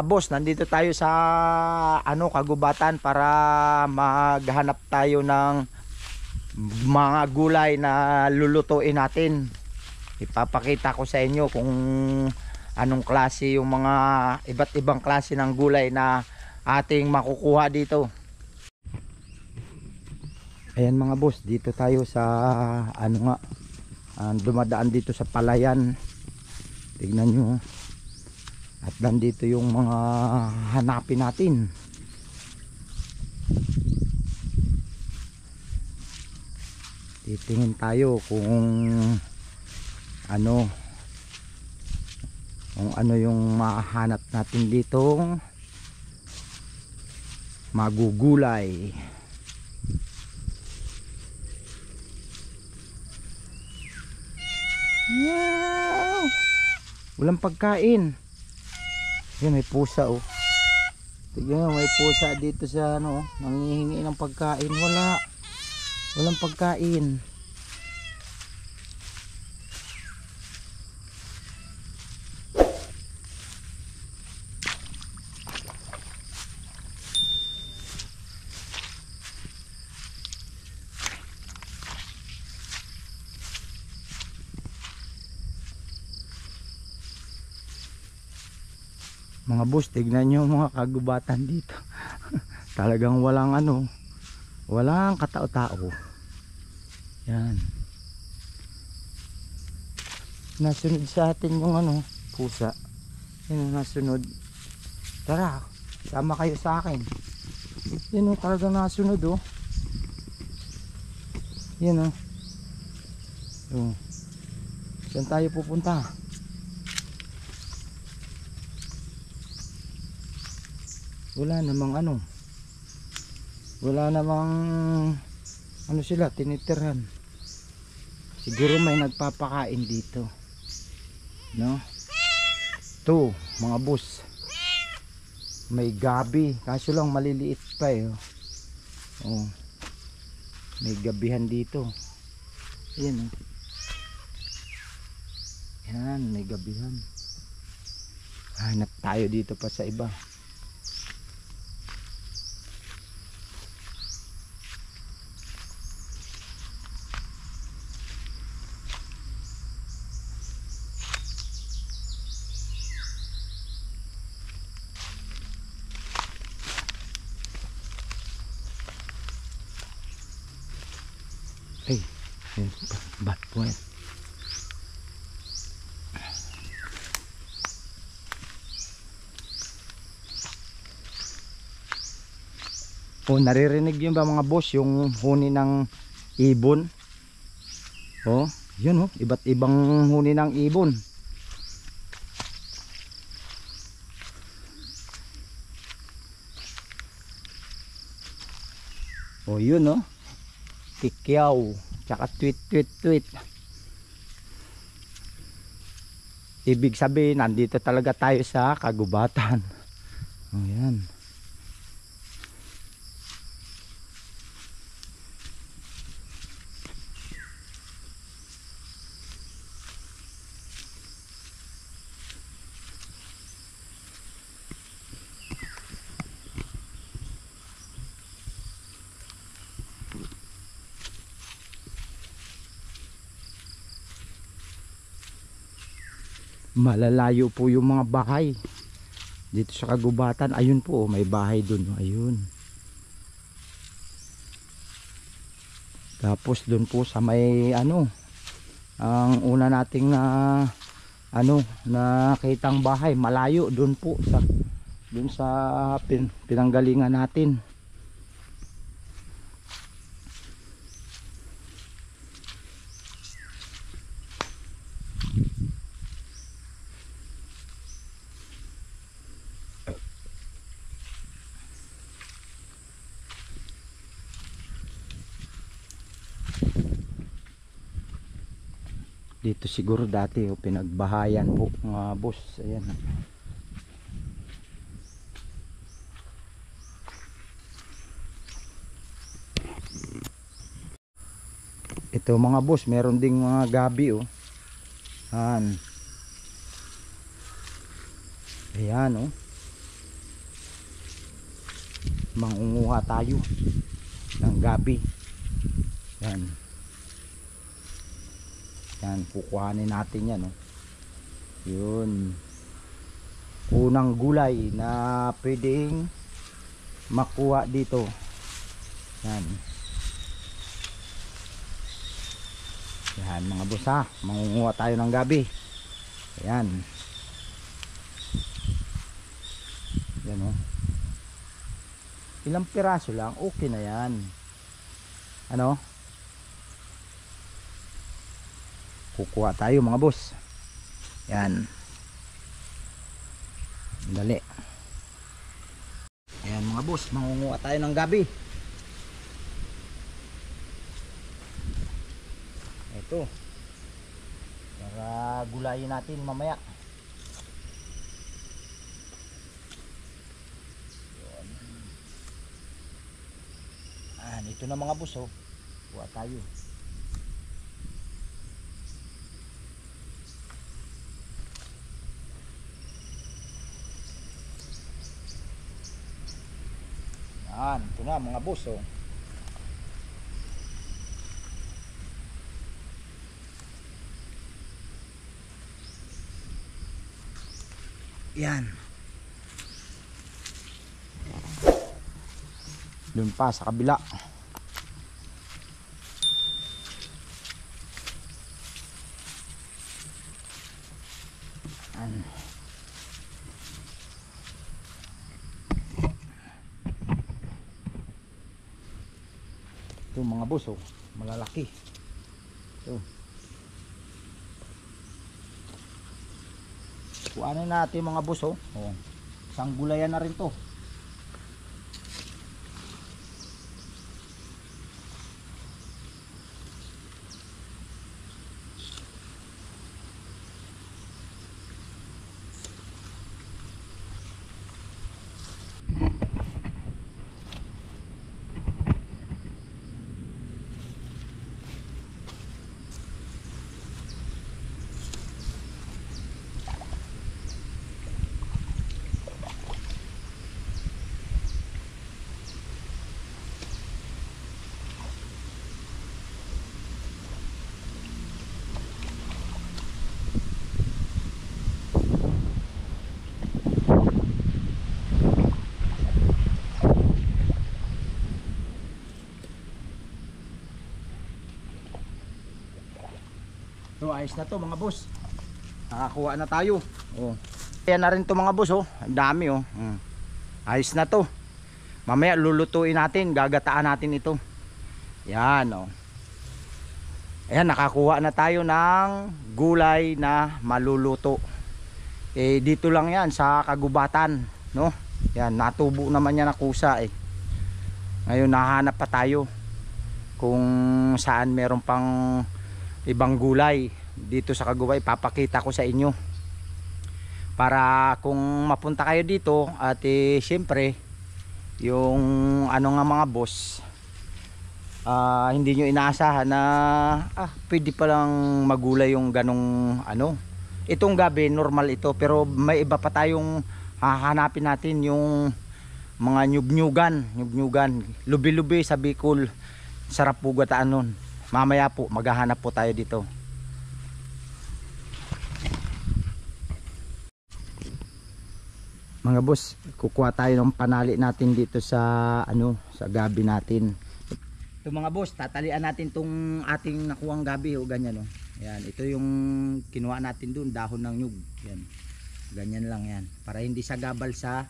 Boss, nandito tayo sa kagubatan para maghanap tayo ng mga gulay na lulutuin natin. Ipapakita ko sa inyo kung anong klase yung mga iba't ibang klase ng gulay na ating makukuha dito. Ayan mga boss, dito tayo sa dumadaan dito sa palayan. Tignan nyo. At nandito yung mga hanapin natin. Titingin tayo kung ano yung mahanap natin dito. Magugulay. Wow! Walang pagkain. Yan, may pusa oh. Tignan mo, may pusa dito sa nanghihingi ng pagkain. Walang pagkain. Mga boss, tignan nyo mga kagubatan dito. Talagang walang katao-tao. Yan. Nasunod sa atin yung pusa. Yan, nasunod. Tara, sama kayo sa akin. Yan talagang nasunod oh. Yan oh. Saan tayo pupunta? Wala namang sila tinitirhan. Siguro may nagpapakain dito, no? To mga boss, may gabi, kaso lang maliliit pa oh. May gabihan dito. Ayan oh. Yan, may gabihan. Hanap tayo dito pa sa iba. Ay, bat po yan. Oh, naririnig yun ba mga boss yung huni ng ibon? Oh, yun oh, iba't ibang huni ng ibon. Oh, yun oh. Kikyaw, tsaka tweet. Ibig sabihin, nandito talaga tayo sa kagubatan. Oh, yan. Malalayo po yung mga bahay dito sa kagubatan. Ayun po, may bahay dun. Ayun. Tapos dun po sa may ang una nating nakitang bahay, malayo dun po sa pinanggalingan natin. Dito siguro dati pinagbahayan po mga boss. Ayan. Ito mga boss, meron ding mga gabi oh. Ayan oh. mangunguha tayo ng gabi. Yan. Yan, kukuhanin natin yan, oh. Yun. Unang gulay na pwedeng makuha dito. Yan. Yan mga boss ha, mangunguha tayo ng gabi. Yan. Yan oh. Ilang piraso lang, okay na yan. Ano? Kukuha tayo mga boss. Yan. Dali. Ayan mga boss, mangunguha tayo ng gabi. Ito. Para gulayin natin mamaya. Ito na mga boss oh. Kuha tayo. Yan, ito na mga boss oh. Yan. Doon pa sa kabila. Yan. Ito mga boss oh, malalaki. Ito. Kuhanin natin mga boss oh. Oh. Isang gulayan na rin to. So ayos na to mga boss. Nakakuha na tayo. Oh. Ayan na rin to mga boss oh. Ang dami oh. Ayos na to. Mamaya lulutuin natin, gagataan natin ito. Yan oh. Ayan, nakakuha na tayo ng gulay na maluluto. Eh dito lang yan sa kagubatan, no? Yan, natubo naman yan na kusa eh. Ngayon nahanap pa tayo kung saan meron pang ibang gulay dito sa Kagubay. Papakita ko sa inyo para kung mapunta kayo dito at syempre yung ano nga mga boss, hindi nyo inaasahan na pwede palang magulay yung ganong ano. Itong gabi normal ito, pero may iba pa tayong hahanapin natin, yung mga nyug-nyugan, lubi-lubi sa Bicol. Sarap po gataan nun. Mamaya po maghahanap po tayo dito. Mga boss, kukuha tayo ng panali natin dito sa ano, sa gabi natin. Ito mga boss, tatalian natin tong ating nakuhang gabi o ganyan oh. Yan, ito yung kinuha natin doon, dahon ng nyug. Yan. Ganyan lang yan para hindi sagabal sa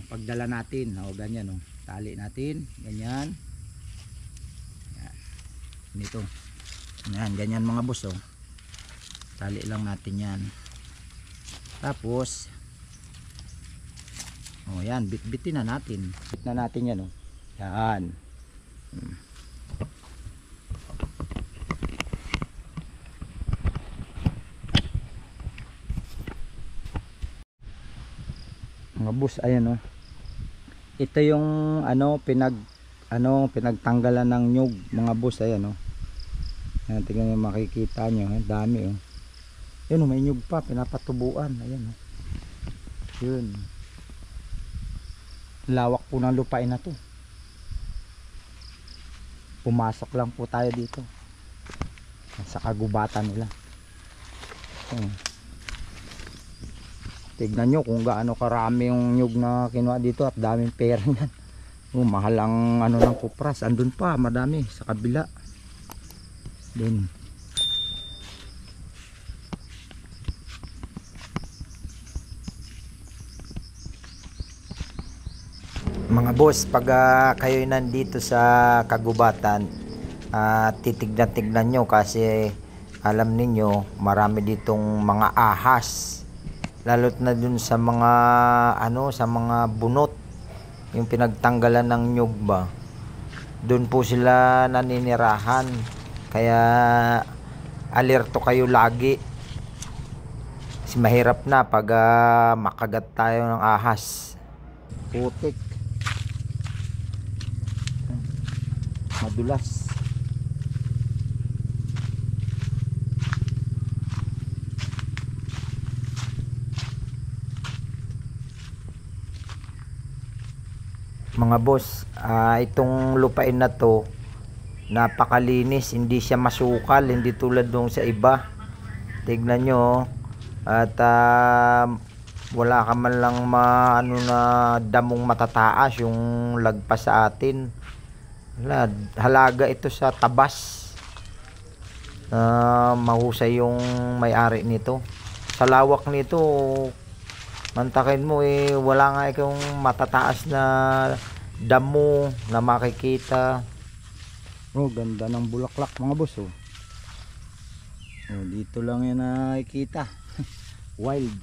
pagdala natin. O ganyan oh. Tali natin, ganyan. Nito. Yan, ganyan mga boss oh. Tali lang natin yan. Tapos yan, bitbitin na natin. Bit na natin yan oh. Yan. Mga boss, ayan oh. Ito yung pinagtanggalan ng nyug mga boss, ayan oh. Ayan, tingnan nyo, makikita nyo, dami oh. Yun oh, may nyug pa, pinapatubuan, ayan oh. Yun. Lawak po ng lupain na to. Pumasok lang po tayo dito sa kagubatan nila. Tignan nyo kung gaano karami yung nyug na kinuha dito at daming pera yan. Mahal ang ano ng kupras. Andun pa madami sa kabila din. Mga boss, pag kayo nandito sa kagubatan, titignan-tignan nyo kasi alam ninyo marami ditong mga ahas, lalo't na dun sa mga ano, sa mga bunot, yung pinagtanggalan ng nyug ba, dun po sila naninirahan. Kaya alerto kayo lagi kasi mahirap na pag makagat tayo ng ahas. Putik, madulas. Mga boss, itong lupain na to napakalinis, hindi siya masukal, hindi tulad nung sa iba. Tignan nyo, at wala ka man lang ano na damong matataas yung lagpas sa atin. Halaga ito sa tabas. Mahusay yung may-ari nito. Sa lawak nito, mantakin mo wala nga ikong matataas na damo na makikita. Ganda ng bulaklak mga boss. Dito lang yan nakikita. Wild.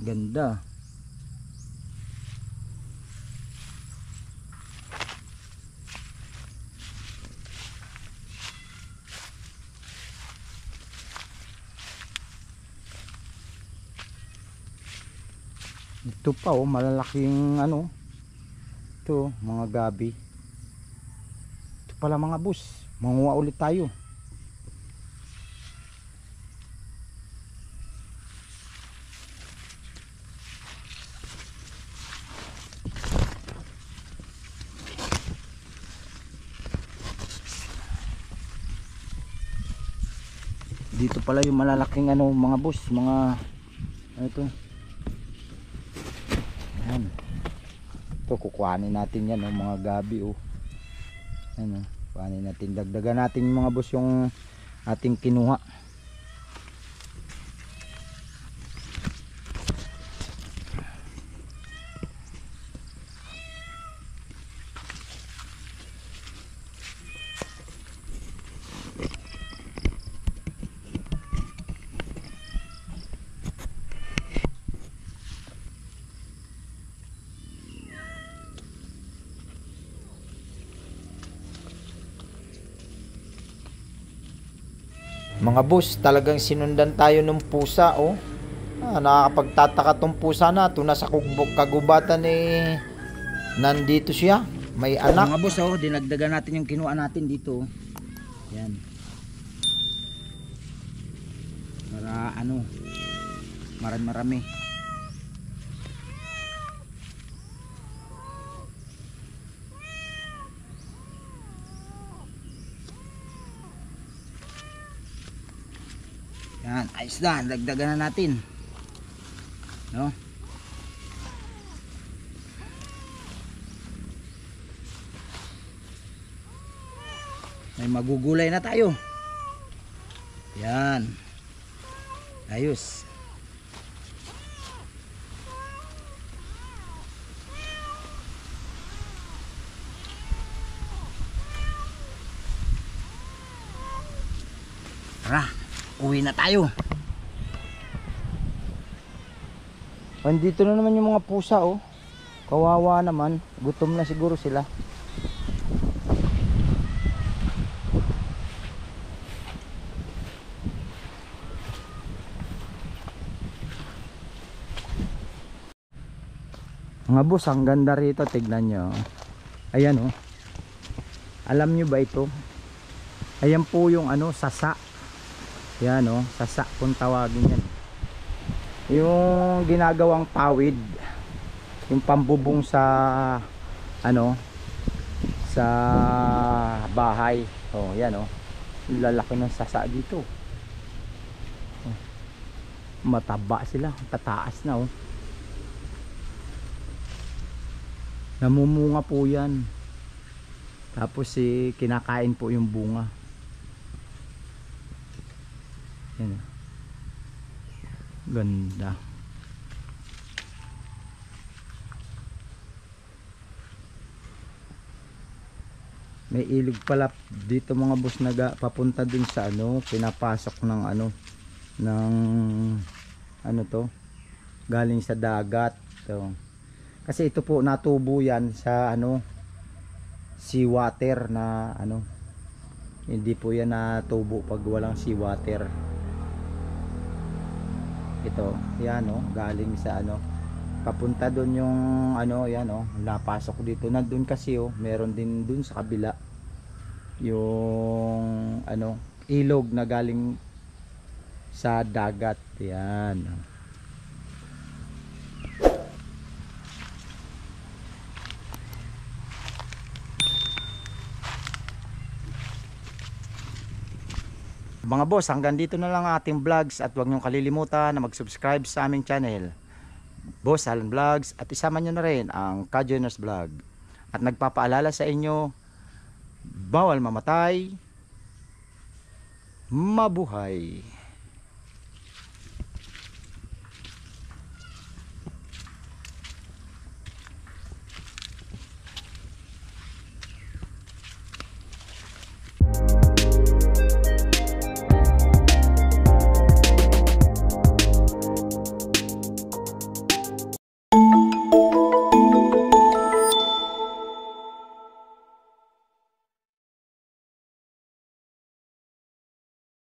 Ganda. Ito pa malalaking ano. Ito mga gabi. Ito pala mga boss. Manguha ulit tayo. Dito pala yung malalaking ano mga boss, mga ito. Ayan. Ito kukuhanin natin yan mga gabi Ayan kukuhanin natin, dagdagan natin mga boss yung ating kinuha. Mga boss, talagang sinundan tayo ng pusa nakakapagtataka tong pusa na ito. Nasa kagubatan nandito siya, may anak. Mga boss dinagdagan natin yung kinuha natin dito. Yan. Para ano, marami. Yan, ayos na, dagdagan na natin. No? May magugulay na tayo. Yan. Ayos. Tara, uwi na tayo. Andito na naman yung mga pusa Kawawa naman, gutom na siguro sila. Mga boss, ang ganda rito, tignan nyo. Ayan Alam nyo ba ito? Ayan po yung sasa. Yan sasa kung tawagin yan. Yung ginagawang tawid. yung pambubong sa ano, sa bahay. Oh, yan oh. Yung lalaki ng sasa dito. Oh, mataba sila, tataas na oh. Namumunga po yan. Tapos kinakain po yung bunga. Yan oh. Ganda. May ilog pala dito mga boss, papunta dun sa ano, pinapasok ng ano, ng ano to, galing sa dagat to. Kasi ito po natubo yan sa ano, seawater na ano, hindi po yan natubo pag walang seawater. Ito yan oh, galing sa ano, papunta doon yung ano, yan oh, napasok dito. Nandun kasi oh, meron din dun sa kabila yung ano, ilog na galing sa dagat. Yan. Mga boss, hanggang dito na lang ating vlogs, at huwag niyong kalilimutan na mag-subscribe sa aming channel, Boss Alan Vlogs, at isama nyo na rin ang Kajoiners Vlog. At nagpapaalala sa inyo, bawal mamatay, mabuhay.